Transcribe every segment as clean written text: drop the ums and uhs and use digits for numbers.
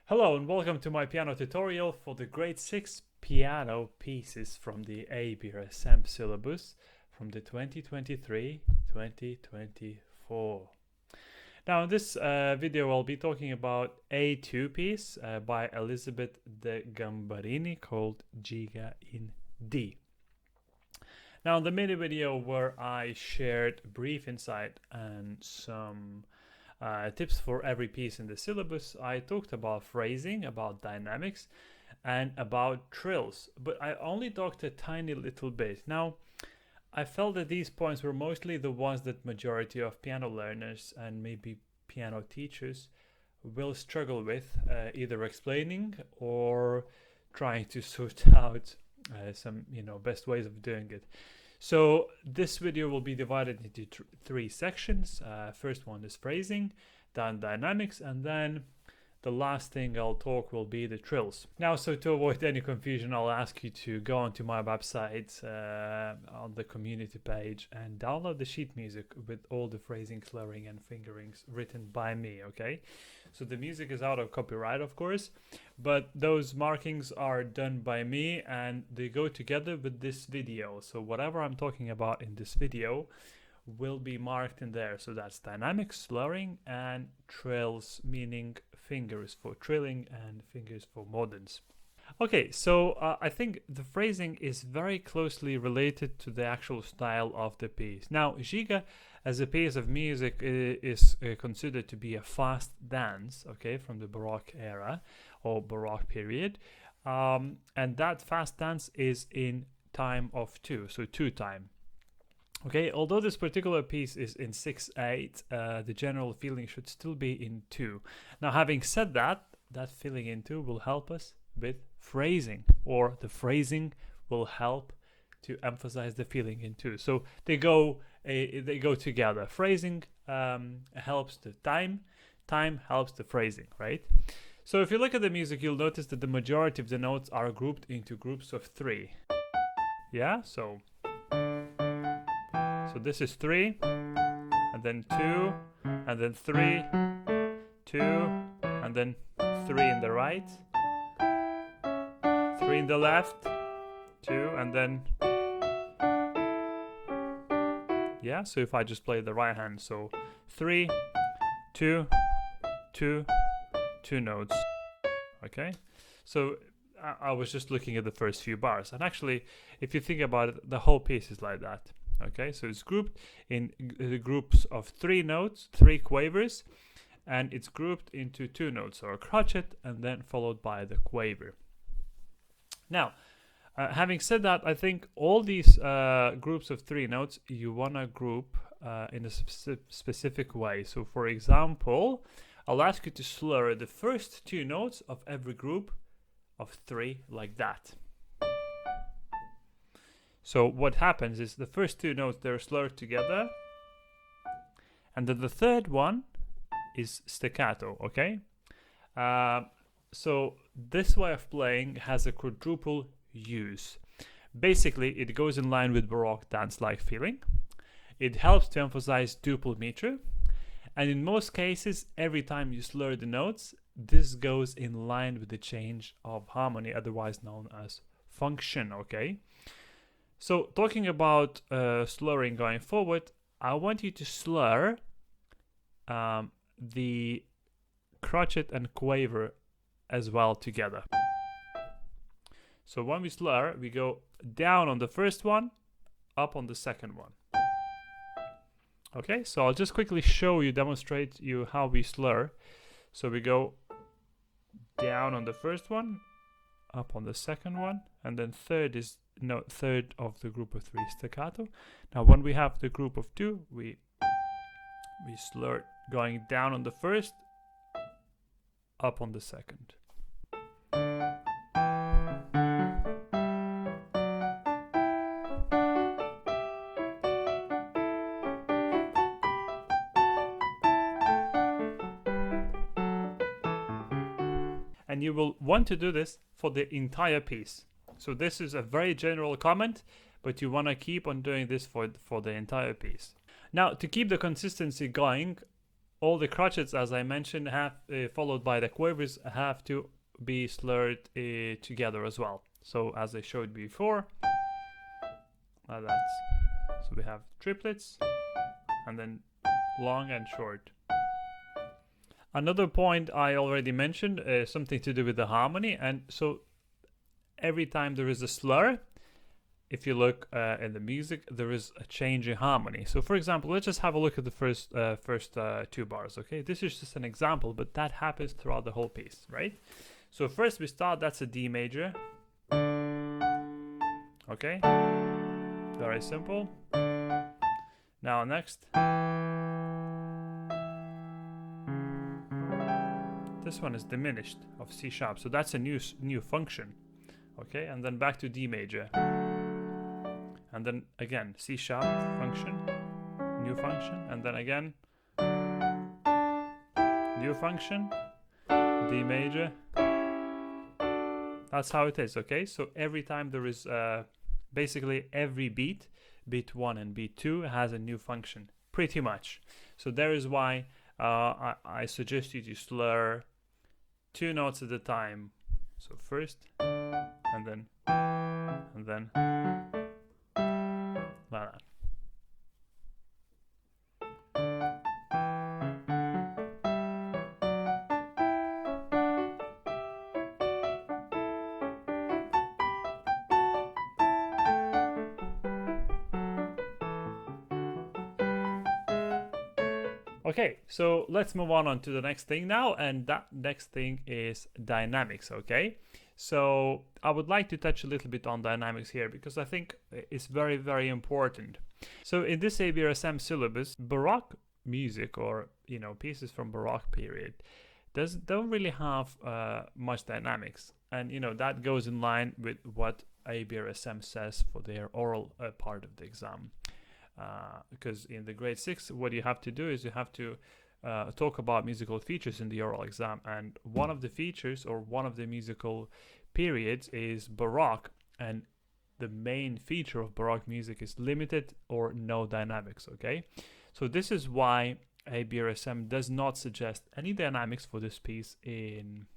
Hello and welcome to my piano tutorial for the grade 6 piano pieces from the ABRSM syllabus from the 2023-2024. Now in this video I'll be talking about A2 piece by Elizabeth de Gambarini called Giga in D. Now in the mini video where I shared brief insight and some tips for every piece in the syllabus, I talked about phrasing, about dynamics, and about trills, but I only talked a tiny little bit. Now, I felt that these points were mostly the ones that majority of piano learners and maybe piano teachers will struggle with, either explaining or trying to sort out some, best ways of doing it. So this video will be divided into three sections. First one is phrasing, then dynamics, and then the last thing I'll talk will be the trills. Now, so to avoid any confusion, I'll ask you to go onto my website on the community page and download the sheet music with all the phrasing, slurring, and fingerings written by me, okay? So the music is out of copyright, of course, but those markings are done by me and they go together with this video. So whatever I'm talking about in this video will be marked in there. So that's dynamics, slurring, and trills, meaning fingers for trilling and fingers for mordents. Okay, so I think the phrasing is very closely related to the actual style of the piece. Now, Giga as a piece of music is considered to be a fast dance, okay, from the Baroque era or Baroque period. And that fast dance is in time of 2, so 2 time. Okay, although this particular piece is in 6/8, the general feeling should still be in 2. Now, having said that, that feeling in 2 will help us with phrasing, or the phrasing will help to emphasize the feeling in 2. So they go together. Phrasing helps the time helps the phrasing, right? So if you look at the music, you'll notice that the majority of the notes are grouped into groups of 3. Yeah, so this is 3, and then 2, and then 3, 2, and then 3 in the right, 3 in the left, 2, and then, yeah, so if I just play the right hand, so 3, 2, 2, 2 notes, okay? So I was just looking at the first few bars, and actually, if you think about it, the whole piece is like that. Okay, so it's grouped in groups of 3 notes, 3 quavers, and it's grouped into 2 notes, or a crotchet, and then followed by the quaver. Now, having said that, I think all these groups of 3 notes you want to group in a specific way. So, for example, I'll ask you to slur the first 2 notes of every group of 3 like that. So what happens is the first 2 notes, they're slurred together, and then the third one is staccato, okay? So this way of playing has a quadruple use. Basically, it goes in line with Baroque dance-like feeling. It helps to emphasize duple meter, and in most cases, every time you slur the notes, this goes in line with the change of harmony, otherwise known as function, okay? So talking about slurring going forward, I want you to slur the crotchet and quaver as well together. So when we slur, we go down on the first one, up on the second one. Okay, so I'll just quickly demonstrate you how we slur. So we go down on the first one, up on the second one, and then third of the group of 3 staccato. Now when we have the group of 2, we slur going down on the first, up on the second. And you will want to do this for the entire piece. So this is a very general comment, but you want to keep on doing this for the entire piece. Now, to keep the consistency going, all the crotchets, as I mentioned, have followed by the quavers, have to be slurred together as well. So as I showed before, like that. So we have triplets, and then long and short. Another point I already mentioned, something to do with the harmony, and so every time there is a slur, if you look in the music, there is a change in harmony. So for example, let's just have a look at the first two bars, okay? This is just an example, but that happens throughout the whole piece, right? So first we start, that's a D major. Okay, very simple. Now next. This one is diminished of C sharp, so that's a new function. Okay, and then back to D major. And then again, C sharp function, new function, and then again, new function, D major. That's how it is, okay? So every time there is, basically every beat, beat 1 and beat 2 has a new function, pretty much. So there is why I suggest you to slur 2 notes at a time. So first, and then, like that. Okay, so let's move on to the next thing now, and that next thing is dynamics, okay? So I would like to touch a little bit on dynamics here because I think it's very, very important. So in this ABRSM syllabus, Baroque music, or pieces from Baroque period, don't really have much dynamics, and that goes in line with what ABRSM says for their oral part of the exam. Because in the grade 6, what you have to do is you have to talk about musical features in the oral exam, and one of the features or one of the musical periods is Baroque, and the main feature of Baroque music is limited or no dynamics, okay? So this is why ABRSM does not suggest any dynamics for this piece in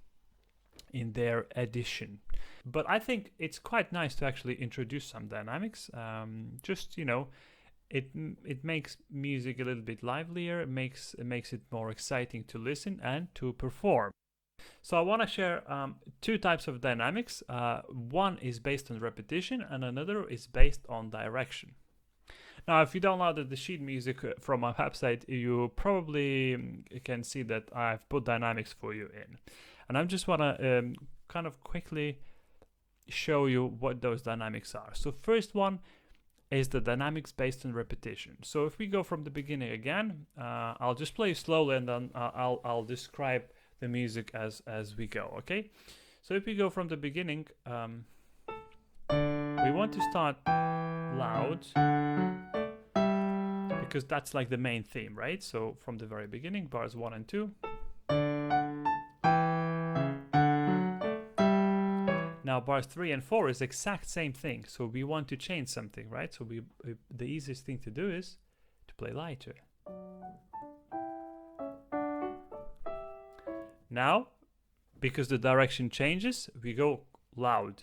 their edition. But I think it's quite nice to actually introduce some dynamics, just it makes music a little bit livelier, it makes it more exciting to listen and to perform. So I want to share 2 types of dynamics. One is based on repetition and another is based on direction. Now, if you downloaded the sheet music from my website, you probably can see that I've put dynamics for you in. And I just want to kind of quickly show you what those dynamics are. So first one is the dynamics based on repetition. So if we go from the beginning again, I'll just play slowly and then I'll describe the music as we go, okay? So if we go from the beginning, we want to start loud because that's like the main theme, right? So from the very beginning, bars 1 and 2. Now bars 3 and 4 is exact same thing, so we want to change something, right? So the easiest thing to do is to play lighter. Now, because the direction changes, we go loud.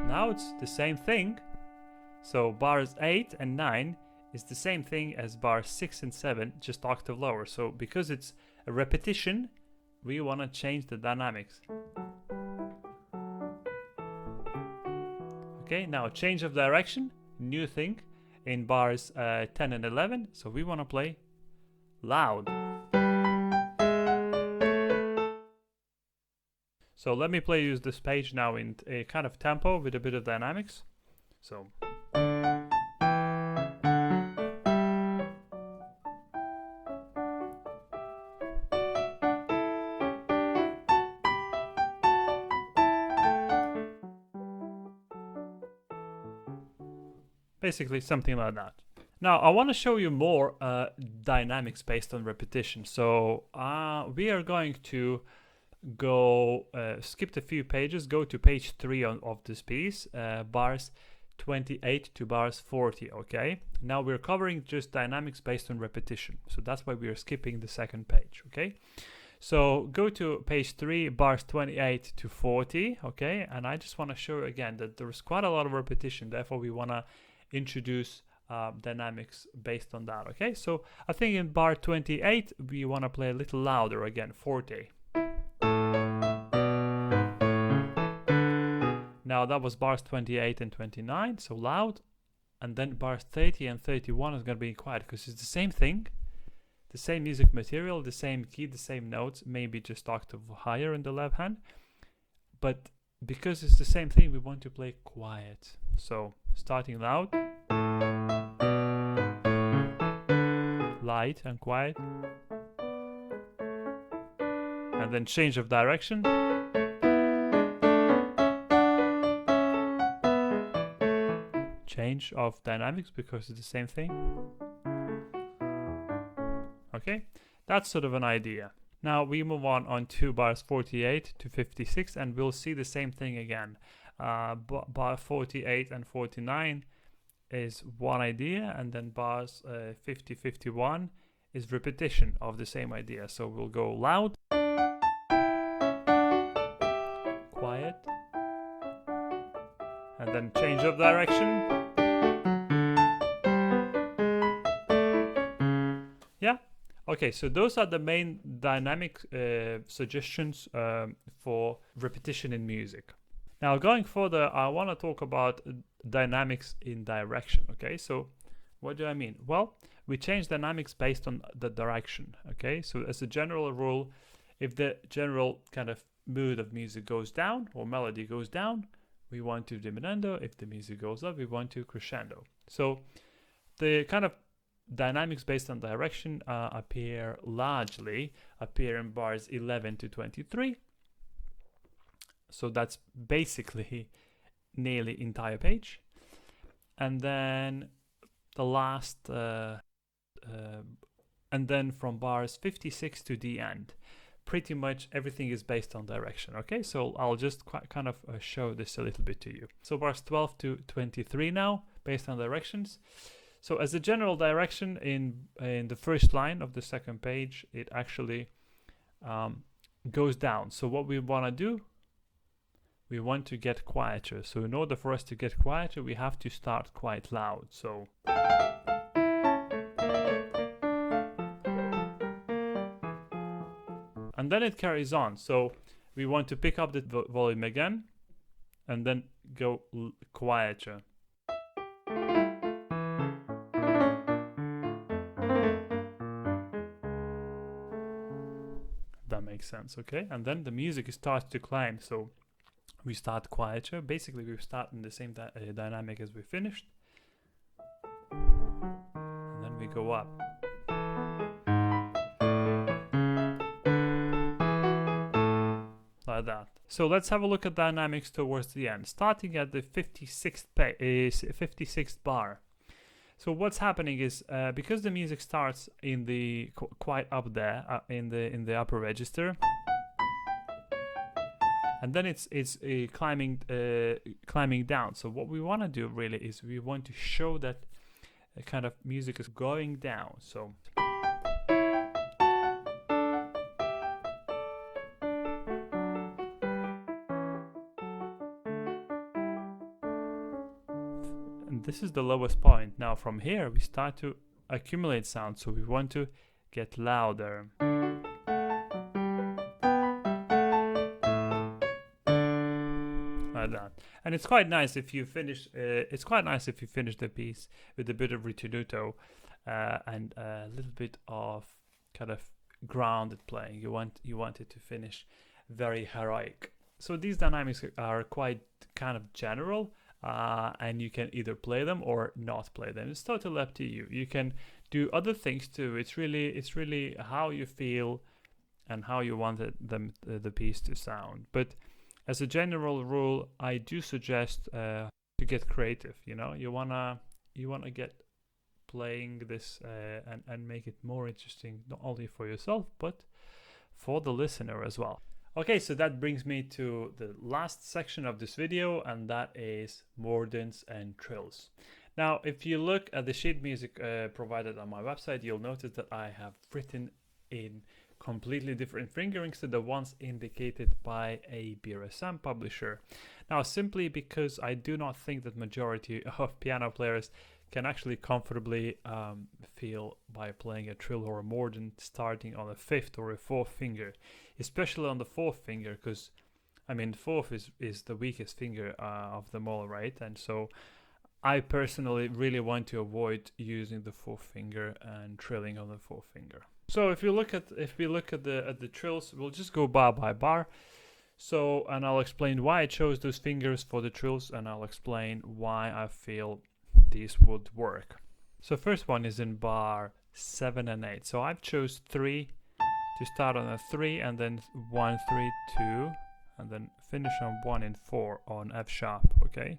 Now it's the same thing, so bars 8 and 9 is the same thing as bars 6 and 7, just octave lower. So because it's a repetition, we want to change the dynamics. Okay, now change of direction, new thing in bars 10 and 11. So we want to play loud. So let me play use this page now in a kind of tempo with a bit of dynamics. So. Basically something like that. Now I want to show you more dynamics based on repetition. So we are going to go skip a few pages, go to page 3 of this piece, bars 28 to bars 40. Okay, now we're covering just dynamics based on repetition, so that's why we are skipping the second page. Okay, so go to page 3, bars 28 to 40. Okay, and I just want to show you again that there's quite a lot of repetition, therefore we want to introduce dynamics based on that. Okay, so I think in bar 28 we want to play a little louder again, 40. Now that was bars 28 and 29, so loud, and then bars 30 and 31 is going to be quiet because it's the same thing, the same music material, the same key, the same notes, maybe just octave higher in the left hand, but because it's the same thing, we want to play quiet. So starting loud, light and quiet, and then change of direction. Change of dynamics because it's the same thing. Okay, that's sort of an idea. Now we move on to bars 48 to 56, and we'll see the same thing again. Bar 48 and 49 is one idea, and then bars 50, 51 is repetition of the same idea. So we'll go loud, quiet, and then change of direction. Yeah, okay, so those are the main dynamic suggestions for repetition in music. Now going further, I want to talk about dynamics in direction. Okay, so what do I mean? Well, we change dynamics based on the direction. Okay, so as a general rule, if the general kind of mood of music goes down or melody goes down, we want to diminuendo. If the music goes up, we want to crescendo. So the kind of dynamics based on direction largely appear in bars 11 to 23. So that's basically nearly entire page. And then the last, and then from bars 56 to the end, pretty much everything is based on direction. Okay, so I'll just kind of show this a little bit to you. So bars 12 to 23 now, based on directions. So as a general direction in the first line of the second page, it actually goes down. So what we want to do, we want to get quieter. So in order for us to get quieter, we have to start quite loud. So and then it carries on. So we want to pick up the volume again and then go quieter. That makes sense, okay? And then the music starts to climb. So we start quieter. Basically, we start in the same dynamic as we finished. And then we go up. Like that. So let's have a look at dynamics towards the end. Starting at the 56th bar. So what's happening is because the music starts in the quite up there in the upper register, and then it's climbing down. So what we want to do really is we want to show that kind of music is going down. So and this is the lowest point. Now from here we start to accumulate sound, so we want to get louder. Like that. And it's quite nice if you finish the piece with a bit of ritenuto and a little bit of kind of grounded playing. You want it to finish very heroic. So these dynamics are quite kind of general, and you can either play them or not play them. It's totally up to you. You can do other things too. It's really how you feel and how you want the piece to sound. But as a general rule, I do suggest to get creative. You know, you wanna get playing this and make it more interesting, not only for yourself but for the listener as well. Okay, so that brings me to the last section of this video, and that is Mordents and Trills. Now, if you look at the sheet music provided on my website, you'll notice that I have written in completely different fingerings to the ones indicated by ABRSM publisher. Now, simply because I do not think that majority of piano players can actually comfortably feel by playing a trill or a mordent starting on a 5th or a 4th finger, especially on the 4th finger, because I mean 4th is the weakest finger of them all, right? And so I personally really want to avoid using the 4th finger and trilling on the 4th finger. So if we look at the trills, we'll just go bar by bar. So, and I'll explain why I chose those fingers for the trills, and I'll explain why I feel these would work. So first one is in bar 7 and 8. So I've chose 3 to start on a 3, and then 1, 3, 2, and then finish on 1 and 4 on F sharp. Okay,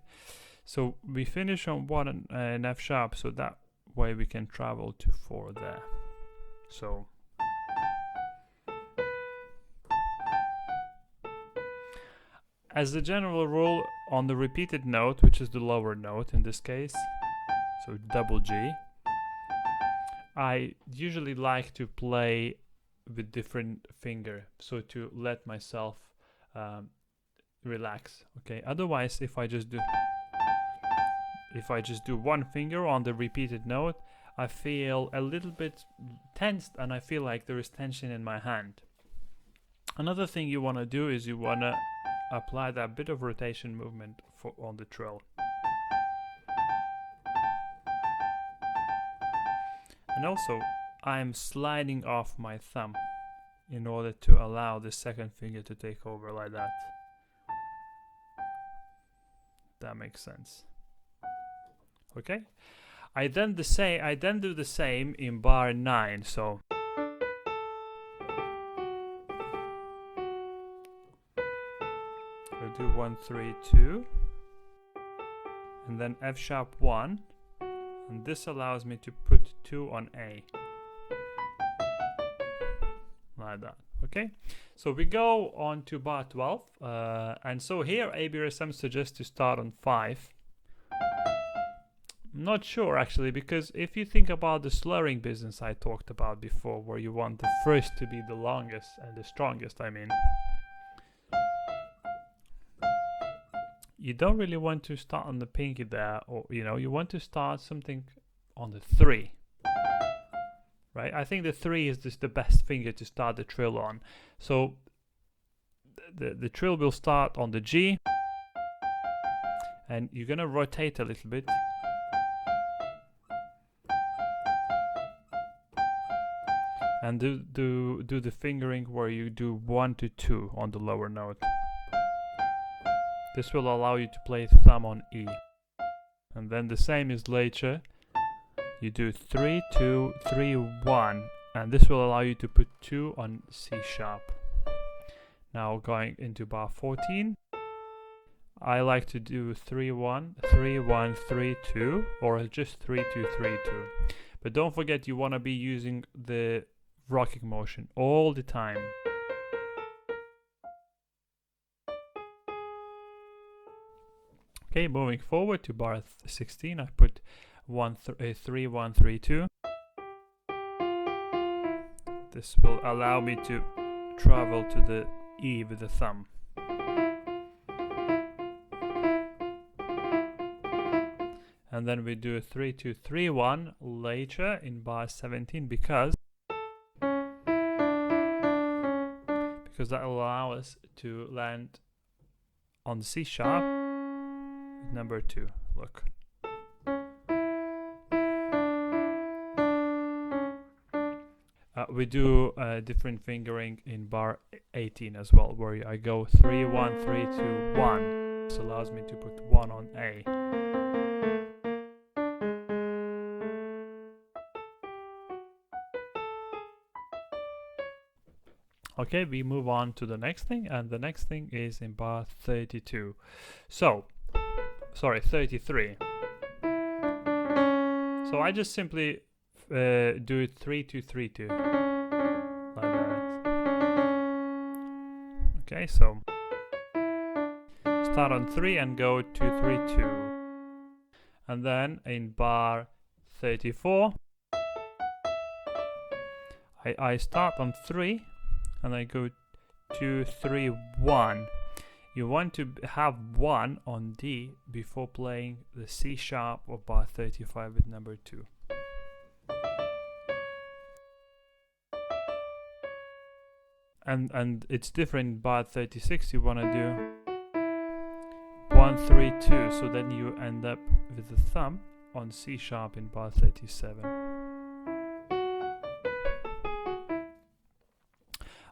so we finish on 1 and F sharp, so that way we can travel to 4 there. So as a general rule, on the repeated note, which is the lower note in this case, so double G, I usually like to play with different finger, so to let myself relax. Okay, otherwise if I just do one finger on the repeated note, I feel a little bit tensed, and I feel like there is tension in my hand. Another thing you want to do is you want to apply that bit of rotation movement on the trill. And also, I'm sliding off my thumb in order to allow the second finger to take over like that. That makes sense. Okay. I then do the same in bar 9. So I'll do 1, 3, 2, and then F sharp 1, and this allows me to put 2 on A, like that. Okay, so we go on to bar 12, and so here ABRSM suggests to start on 5. I'm not sure actually, because if you think about the slurring business I talked about before, where you want the first to be the longest and the strongest, I mean, you don't really want to start on the pinky there, or you want to start something on the 3, right? I think the 3 is just the best finger to start the trill on. So the trill will start on the G, and you're gonna rotate a little bit. And do the fingering where you do 1 to 2 on the lower note. This will allow you to play thumb on E. And then the same is later. You do 3, 2, 3, 1. And this will allow you to put 2 on C sharp. Now going into bar 14. I like to do 3, 1, 3, 1, 3, 2. Or just 3, 2, 3, 2. But don't forget, you want to be using the rocking motion all the time. Okay, moving forward to bar 16, I put 3, 1, 3, 2. This will allow me to travel to the E with the thumb. And then we do a 3, 2, 3, 1 later in bar 17 because that will allow us to land on the C sharp with number 2. Look. We do different fingering in bar 18 as well, where I go 3, 1, 3, 2, 1. This allows me to put 1 on A. Okay, we move on to the next thing, and the next thing is in bar 32. So, sorry, 33. So I just simply do it 3, 2, 3, 2. Like that. Okay, so start on 3 and go 2, 3, 2. And then in bar 34, I start on 3 and I go 2, 3, 1. You want to have 1 on D before playing the C sharp of bar 35 with number 2. And it's different in bar 36. You want to do 1, 3, 2, so then you end up with the thumb on C sharp in bar 37.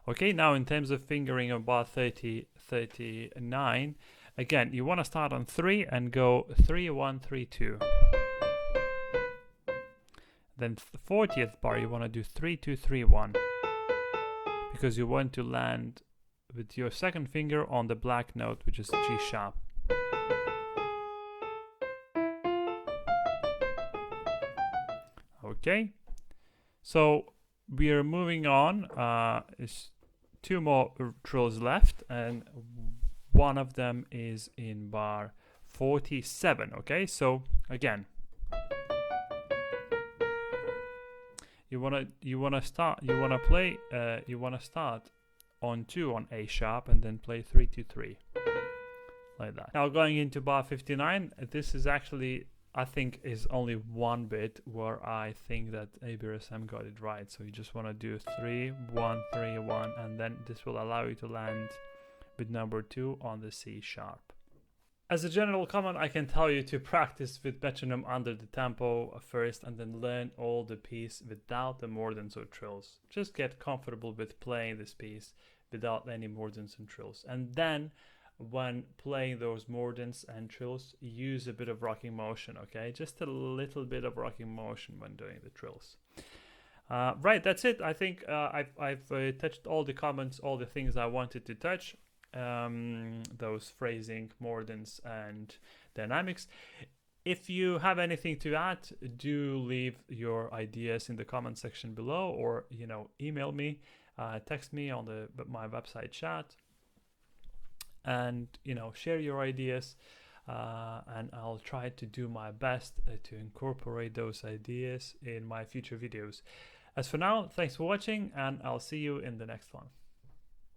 Okay, now in terms of fingering of bar 39, again, you want to start on 3 and go 3, 1, 3, 2. Then the 40th bar, you want to do 3, 2, 3, 1. Because you want to land with your second finger on the black note, which is G sharp. Okay, so we are moving on. Is 2 more trills left, and one of them is in bar 47. Okay, so again, you wanna start on 2 on A sharp and then play 3, 2, 3 like that. Now going into bar 59, this is actually, I think, is only one bit where I think that ABRSM got it right. So you just want to do 3, 1, 3, 1, and then this will allow you to land with number 2 on the C sharp. As a general comment, I can tell you to practice with metronome under the tempo first and then learn all the piece without the mordents or trills. Just get comfortable with playing this piece without any mordents and trills. And then when playing those mordents and trills, use a bit of rocking motion, okay? Just a little bit of rocking motion when doing the trills. Right, that's it. I think I've touched all the comments, all the things I wanted to touch. Those phrasing, mordents, and dynamics. If you have anything to add, do leave your ideas in the comment section below, or email me, text me on my website chat, and share your ideas, and I'll try to do my best to incorporate those ideas in my future videos. As for now, thanks for watching, and I'll see you in the next one.